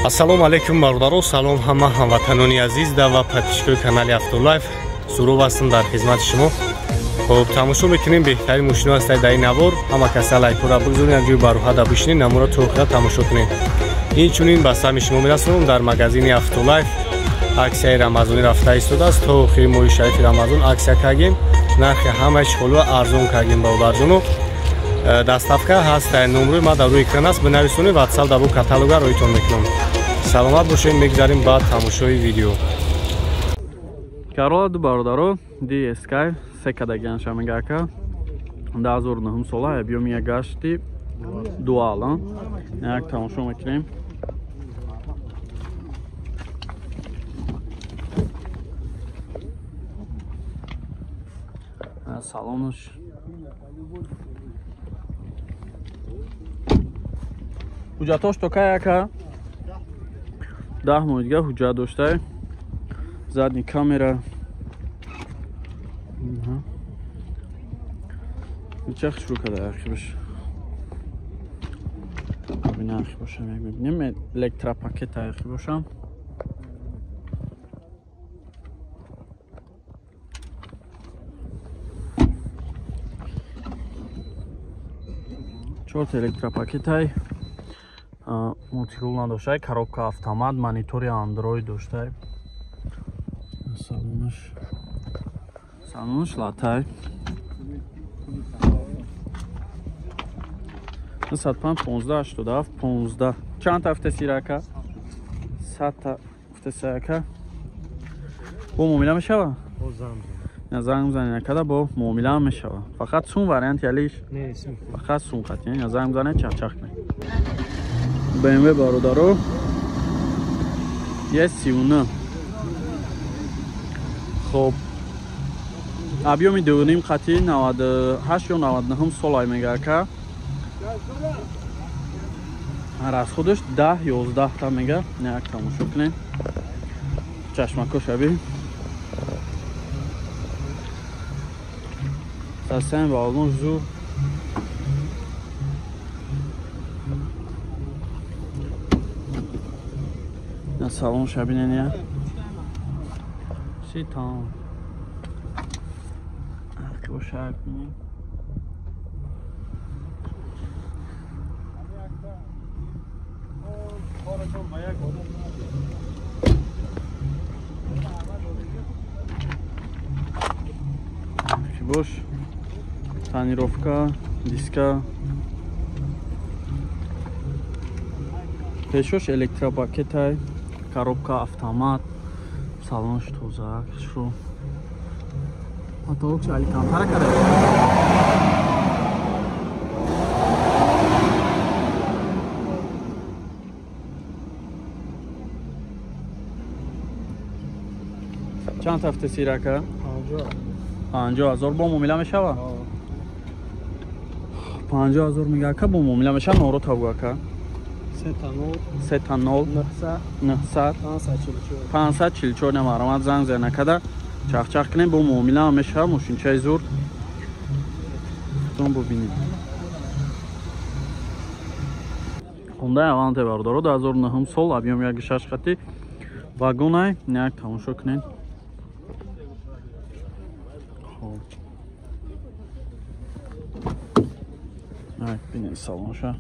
Ассалому алейкум бародаро, салом ҳама ҳамватанони азиз ва подписчикои канали Автолайф. Суров ҳастам дар хизмати шумо. Хуб, тамошо мекунем беҳтарин мошино ҳастад дар ин навор. Ҳама каса лайкора бигзоред, як ҷои бароҳада бишинед, намуро то охира тамошо кунед. Инчунин ба сами шумо мерасонам дар магазини Автолайф. Аксияи Рамазонӣ рафта истодааст. То охири моҳи шарифи Рамазон аксия кардем. Нархи ҳамаи чихоло арзон кардем бародарҷоно. Даставка ҳаст, номерои ма дар рӯи экран аст. Бинависонед WhatsApp дар бо каталога роҳитон мекунам. Саломат бошед, мегзарем ба тамошои видео. Карола ду бародаро DSK секадагаан шамигака 2009 сола объёми гашти дуал як тамошо мекунем. Салонш ҳуҷҷатош то каяка 10 моҳига ҳуҷҷат доштай задни камера чах шурӯъ када яхи бош бинахи бошам як бибинем электропакета яхи бошам чорт электропакетай мултирул надоштай коробка автомат монитори андроид доштай салонаш латай 15 чанд тафта сирака 100 тафта сирака бо муомила мешава занг бзанед када бо муомила мешава фақат сум вариант ялиш фақат сум хати занг бзанед чахчах кунед BMW бародаро S39 хоб объёми 2.5 хати 98 ё 99 солай мегака расходаш 10-11 та мега як тамошо кунед чашмако шаби сасен балон зу на салон шабинен я ситан бошак бош тонировка диска пешош электропакетай коробка автомат салонш тоза шо потолокш аликантара када чанд тафта сирака 50,000 бо муомила мешава 50,000 мегака бо муомила мешава номеро табуака 544 намарамад занг зернакада чахчах кунем бо муомила мешава мошинчаи зур тон бубинем Hyundai Avante бародаро 2009 сол объём 1.6 хати вагонай як тамошо кунед Так, бинем салонша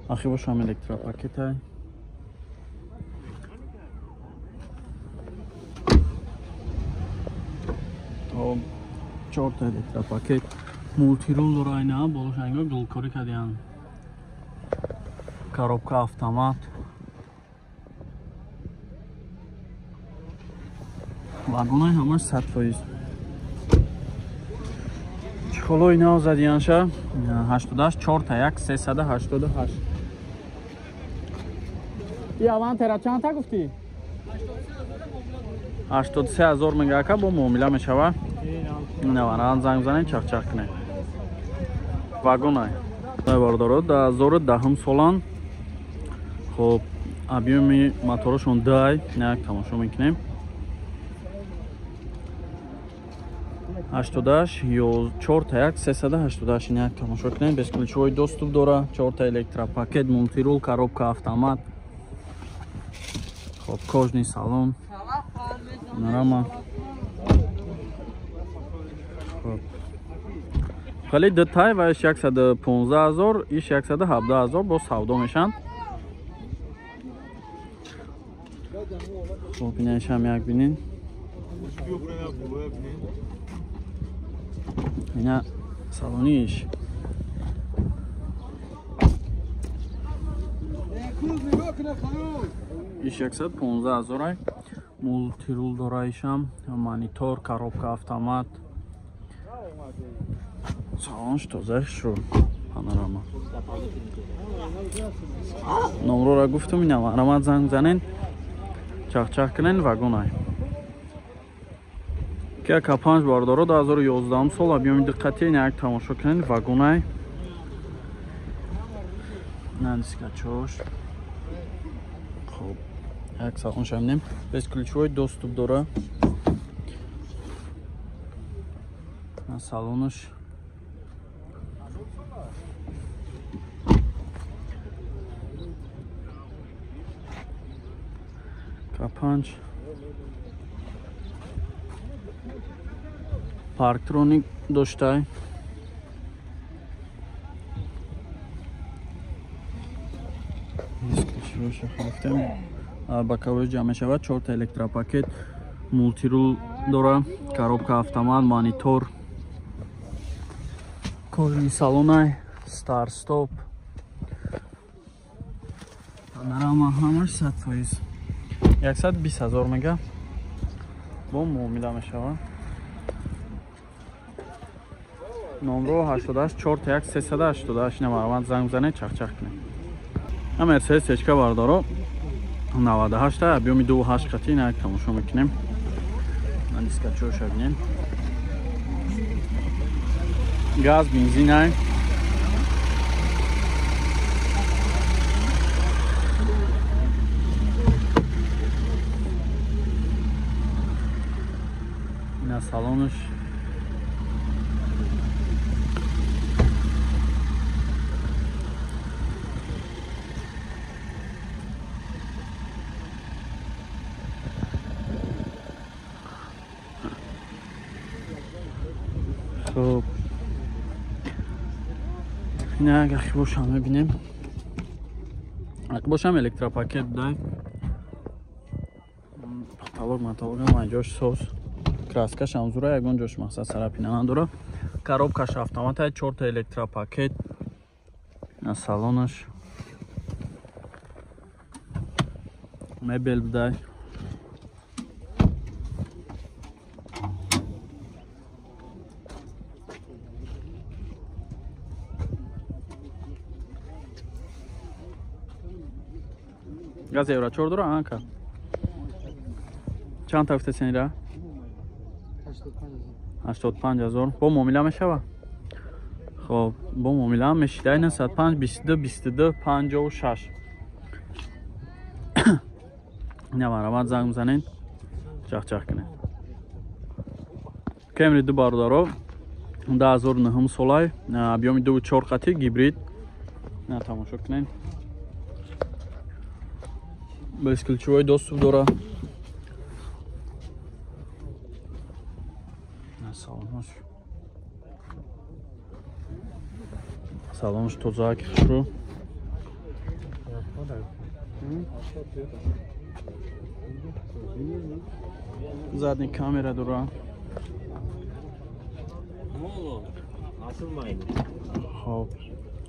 ахи бошам электропакетай чорта электропакет мултирул дорайна болошанга гулкори кадиан коробка автомат вагонай ҳамаш 100%. чихолои нав задианша 88 4 1 388 ин Авантера чанд та гуфтӣ 83,000 мегака бо муомила мешава наваран занг бзанед чахчах кунед вагонай бародаро 2010 солан خب объеми моторошон дай як тамошо мекунем 88 4 та 1 388 як тамошо кунем безключовой доступ дора 4 та электропакет мультирул коробка автомат خب кожный салон норма خب خالی دتای و 115,000 ایش 117,000 با سودا میشن خب اینش هم یک بینین اینا سالونیش ایش 115,000 مولتی رول دارایش هم مانیتور коробка автомат салонш тоза шуд панорама номрора гуфтум инам арамат занг занен чахчах кунен вагонай ки К5 бардоро 2011 сол объеми диққати ин як тамошо кунен вагонай нандиска чош хоб як салонш амнем безключовой доступ дора салонш K5 парктроник доштай боковой ҷамъ мешавад 4 та электропакет мултирул дора коробка автомат монитор кожаи салонай стар стоп панорама ҳамаш 100%. 120,000 мега бо муомила мешавад номро 88 4 та 1 388 намарамад занг зане чахчах кунем ам Мерседес течка бардоро 98 та объеми 2.8 қати як тамошо мекунем диска чоша бинем газ бензин ай ина салонш خب اینا اگه اخباش همه بینیم اخباش هم الکتروپاکت دای پتالوگ هم اینجاش سوز краскаш هم زوره یکون جاش مقصد سرپینه نداره коробкаш автомат های 4 تا الکتروپاکت салонаш мебел бдай газ евро 4 дора анка чанд тафта сенира 85,000 бо муомила мешава хоб бо муомила мешида 95 22 22 56 намарамад занг занен чахчах кунем Camry ду бардоро 2009 солай объеми 2.4 қати гибрид на тамошо кунем безключовой доступ дора салонш тозак хушру задний камера дора хоб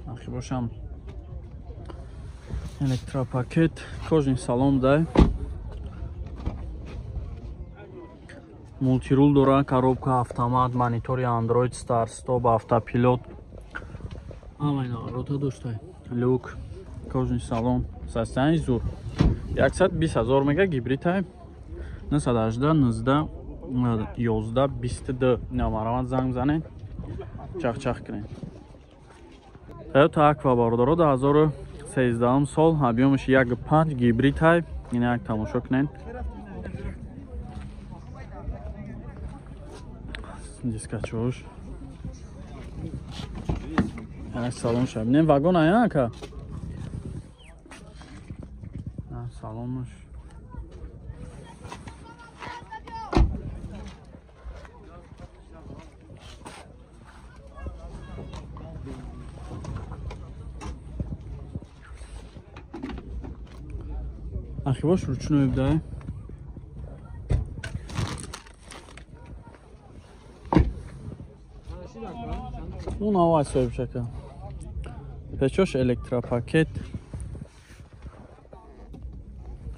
ахи бошам электропакет кожаный салон дай мультирул дора коробка автомат монитори андроид стар стоп автопилот амайна рота доштай люк кожаный салон состояние зур 120,000 мега гибрид ай 918 11 22 намарамад занг занен чахчах кунем Toyota Aqua бардоро 2013 13 сол, объемش 1.5 гибрид ҳай. Ина як тамошо кунед. Дискачош. Як салон шаб. Не вагон ая ака. На салонш. Архивош ручной да. Ну новая сообщака. Печош электропакет.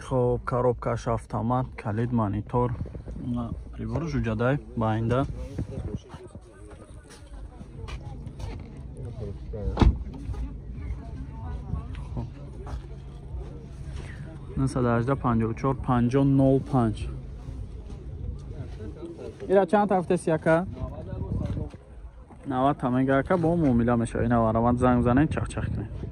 Хоб коробкаш автомат, калид, монитор. На прибор жуҷадай байнда. Насадажда 54 5005. Ира чанд тафтес яка? 90 тамега яка бо муомила мешавад. Ина варамад занг занед чахчах кунед.